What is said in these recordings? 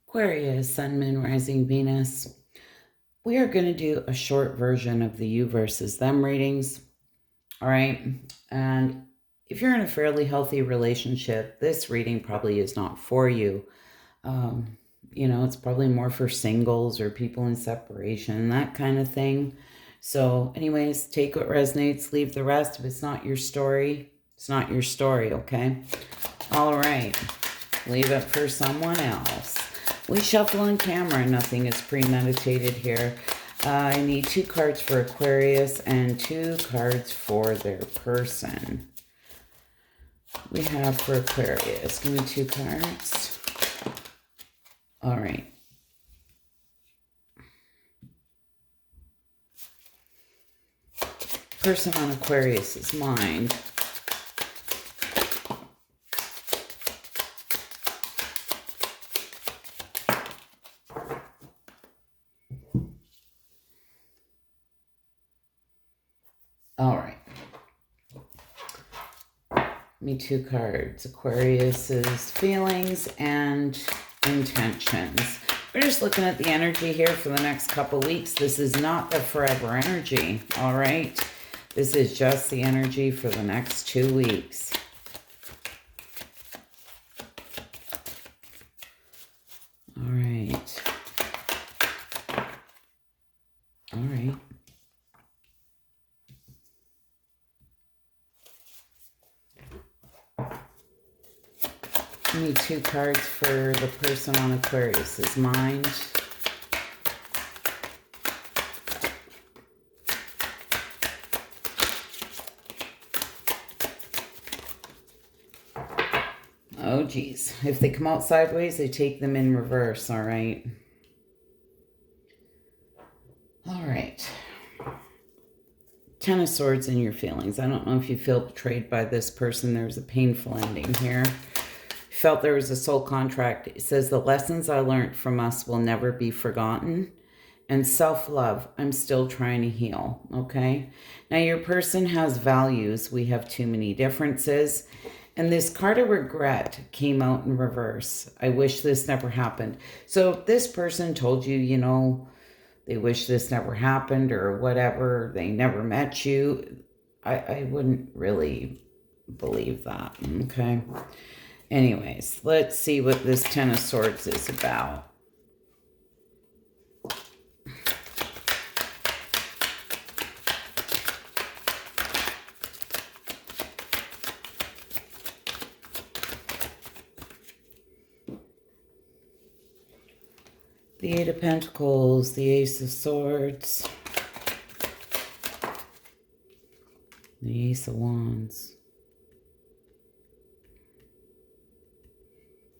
Aquarius, Sun, Moon, Rising, Venus. We are going to do a short version of the you versus them readings. All right. And if you're in a fairly healthy relationship, this reading probably is not for you. It's probably more for singles or people in separation, that kind of thing. So, anyways, take what resonates, leave the rest. If it's not your story, it's not your story, okay? All right. Leave it for someone else. We shuffle on camera. Nothing is premeditated here. I need 2 cards for Aquarius and 2 cards for their person. We have for Aquarius. Give me 2 cards. All right. Person on Aquarius's mind. All right. Me 2 cards. Aquarius's feelings and intentions. We're just looking at the energy here for the next couple weeks. This is not the forever energy. All right. This is just the energy for the next 2 weeks. All right. All right. Give me 2 cards for the person on Aquarius's mind. Oh, geez. If they come out sideways, they take them in reverse, all right? All right. 10 of Swords in your feelings. I don't know if you feel betrayed by this person. There's a painful ending here. Felt there was a soul contract. It says, the lessons I learned from us will never be forgotten. And self-love, I'm still trying to heal, okay? Now, your person has values. We have too many differences. And this card of regret came out in reverse. I wish this never happened. So this person told you, they wish this never happened or whatever. They never met you. I wouldn't really believe that, okay? Anyways, let's see what this 10 of Swords is about. The 8 of Pentacles, the Ace of Swords, the Ace of Wands.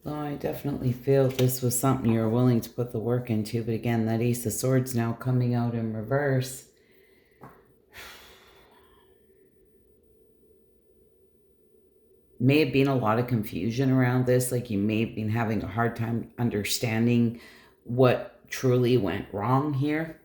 Well, I definitely feel this was something you're willing to put the work into, but again, that Ace of Swords now coming out in reverse. May have been a lot of confusion around this, like you may have been having a hard time understanding what truly went wrong here.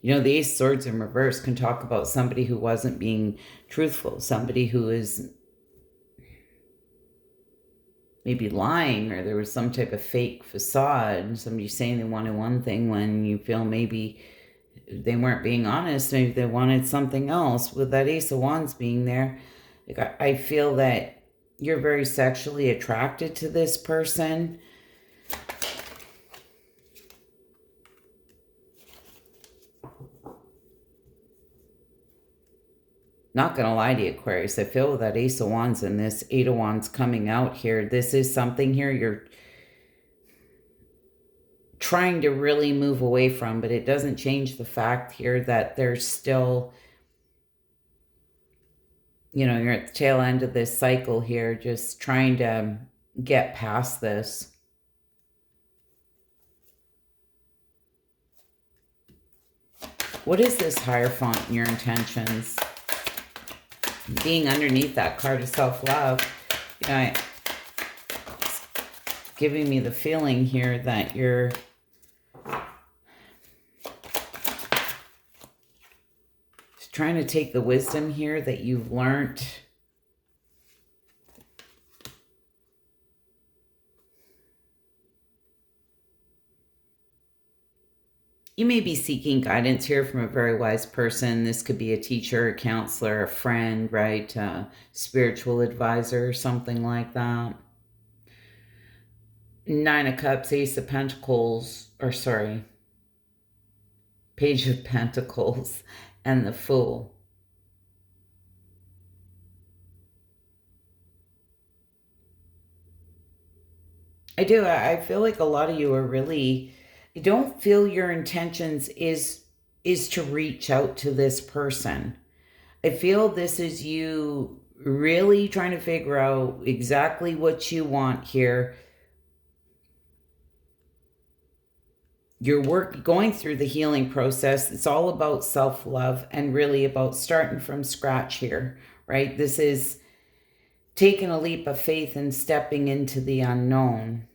The Ace of Swords in reverse can talk about somebody who wasn't being truthful, somebody who is maybe lying, or there was some type of fake facade, somebody saying they wanted one thing when you feel maybe they weren't being honest, maybe they wanted something else. With that Ace of Wands being there, I feel that you're very sexually attracted to this person. Not going to lie to you, Aquarius. I feel with that Ace of Wands and this 8 of Wands coming out here, this is something here you're trying to really move away from, but it doesn't change the fact here that there's still, you're at the tail end of this cycle here, just trying to get past this. What is this Hierophant in your intentions? Being underneath that card of self-love, it's giving me the feeling here that you're trying to take the wisdom here that you've learned You may be seeking guidance here from a very wise person. This could be a teacher, a counselor, a friend, right? A spiritual advisor, something like that. Nine of Cups, Ace of Pentacles, or sorry, Page of Pentacles, and the Fool. I feel like a lot of you are really, you don't feel your intentions is to reach out to this person. I feel this is you really trying to figure out exactly what you want here. You're going through the healing process. It's all about self-love and really about starting from scratch here, right? This is taking a leap of faith and stepping into the unknown,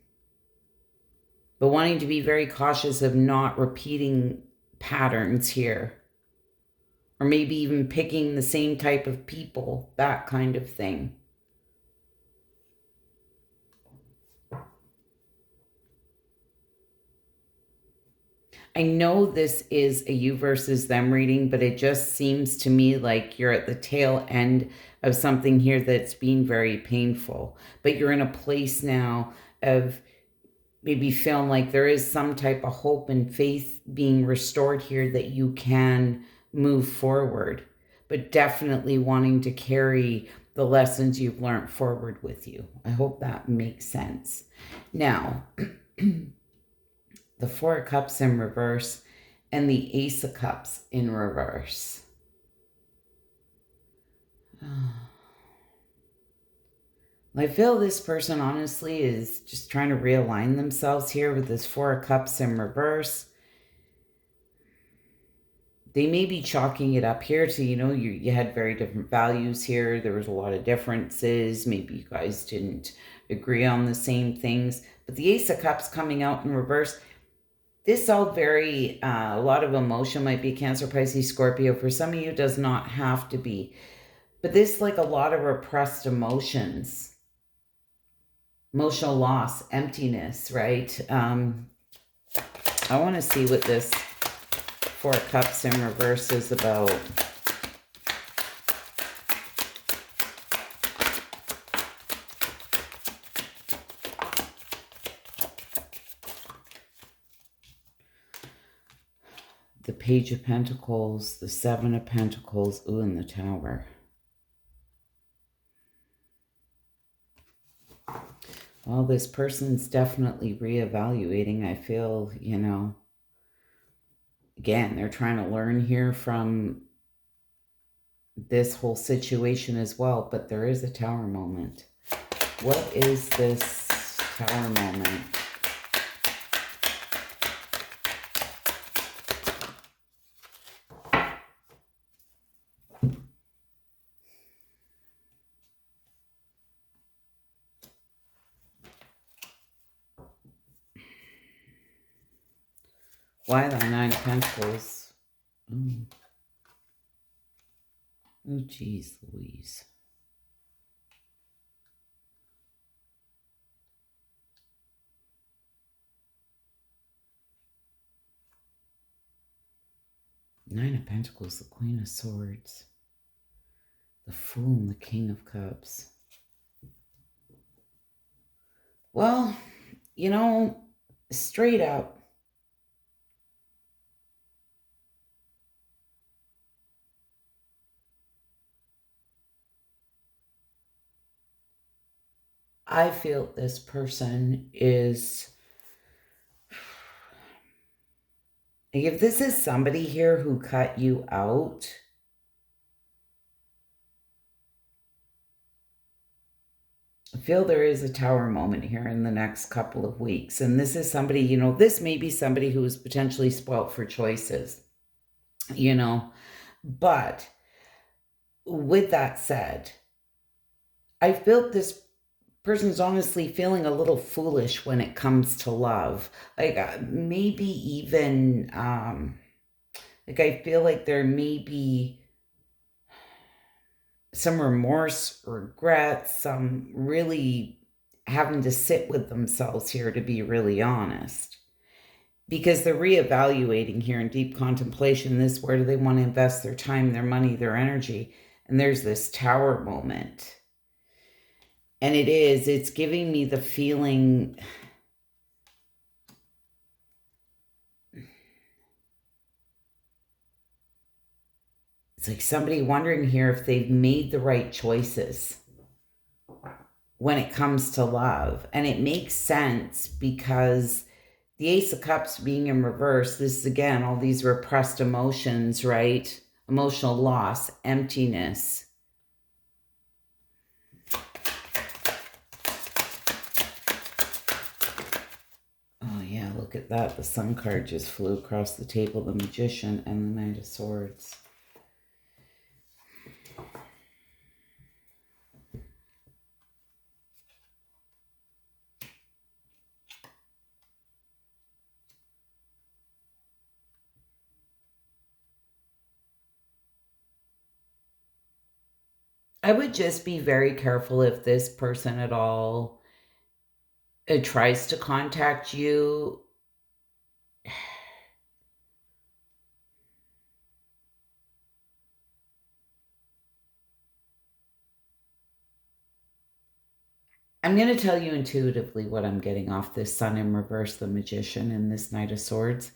but wanting to be very cautious of not repeating patterns here, or maybe even picking the same type of people, that kind of thing. I know this is a you versus them reading, but it just seems to me like you're at the tail end of something here that's been very painful. But you're in a place now of maybe feeling like there is some type of hope and faith being restored here that you can move forward, but definitely wanting to carry the lessons you've learned forward with you. I hope that makes sense. Now, the Four of Cups in reverse and the Ace of Cups in reverse. I feel this person honestly is just trying to realign themselves here with this Four of Cups in reverse. They may be chalking it up here to, you had very different values here. There was a lot of differences. Maybe you guys didn't agree on the same things. But the Ace of Cups coming out in reverse, this all very, a lot of emotion, might be Cancer, Pisces, Scorpio. For some of you, does not have to be. But this, like a lot of repressed emotions, emotional loss, emptiness, right? I want to see what this Four of Cups in reverse is about. The Page of Pentacles, the Seven of Pentacles, ooh, and the Tower. Well, this person's definitely reevaluating. I feel, again, they're trying to learn here from this whole situation as well, but there is a Tower moment. What is this Tower moment? Why the Nine of Pentacles? Oh, geez, Louise. Nine of Pentacles, the Queen of Swords, the Fool, and the King of Cups. Well, straight up, I feel this person is, if this is somebody here who cut you out, I feel there is a Tower moment here in the next couple of weeks. And this is somebody, this may be somebody who is potentially spoilt for choices, But with that said, I've built this person's honestly feeling a little foolish when it comes to love. Like maybe even, like I feel like there may be some remorse, regret, some really having to sit with themselves here, to be really honest. because they're reevaluating here in deep contemplation. This, where do they want to invest their time, their money, their energy? And there's this Tower moment. And it's giving me the feeling, it's like somebody wondering here if they've made the right choices when it comes to love. And it makes sense because the Ace of Cups being in reverse, this is again, all these repressed emotions, right? Emotional loss, emptiness. Oh yeah, look at that. The Sun card just flew across the table, the Magician and the Knight of Swords. I would just be very careful if this person at all tries to contact you. I'm going to tell you intuitively what I'm getting off this Sun in reverse, the Magician, and this Knight of Swords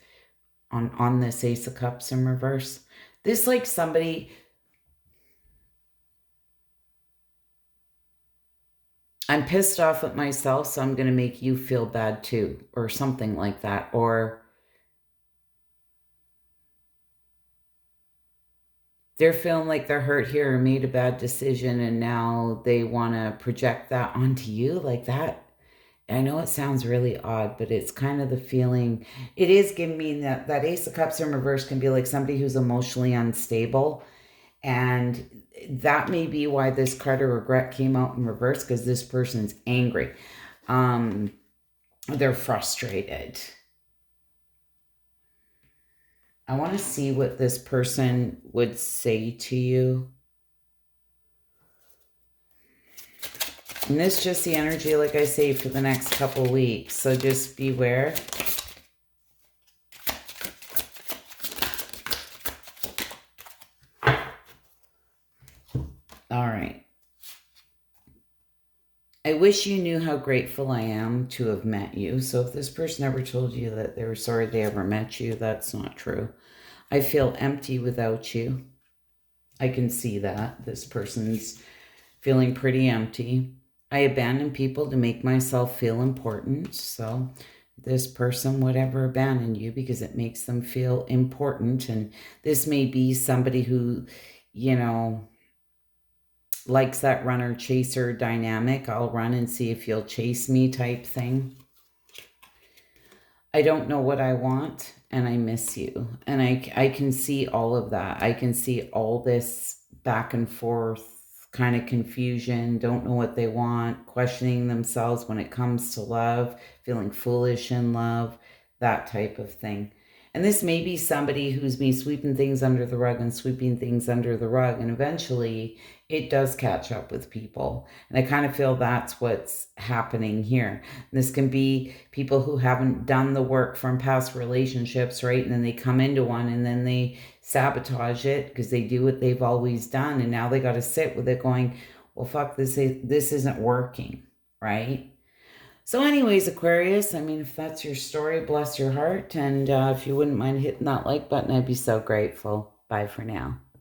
on this Ace of Cups in reverse. This, like somebody, I'm pissed off at myself, so I'm going to make you feel bad too, or something like that. Or they're feeling like they're hurt here or made a bad decision, and now they want to project that onto you like that. I know it sounds really odd, but it's kind of the feeling. It is giving me that Ace of Cups in reverse can be like somebody who's emotionally unstable. And that may be why this card of regret came out in reverse, because this person's angry. They're frustrated. I want to see what this person would say to you. And this is just the energy, like I say, for the next couple weeks. So just beware. All right. I wish you knew how grateful I am to have met you. So if this person ever told you that they were sorry they ever met you, that's not true. I feel empty without you. I can see that. This person's feeling pretty empty. I abandon people to make myself feel important. So this person would ever abandon you because it makes them feel important. And this may be somebody who, you know, likes that runner chaser dynamic. I'll run and see if you'll chase me type thing. I don't know what I want and I miss you. And I can see all of that. I can see all this back and forth kind of confusion, don't know what they want, questioning themselves when it comes to love, feeling foolish in love, that type of thing. And this may be somebody who's been sweeping things under the rug and sweeping things under the rug. And eventually it does catch up with people. And I kind of feel that's what's happening here. And this can be people who haven't done the work from past relationships, right? And then they come into one and then they sabotage it because they do what they've always done. And now they got to sit with it going, well, fuck, this isn't working, right? So anyways, Aquarius, I mean, if that's your story, bless your heart. And if you wouldn't mind hitting that like button, I'd be so grateful. Bye for now.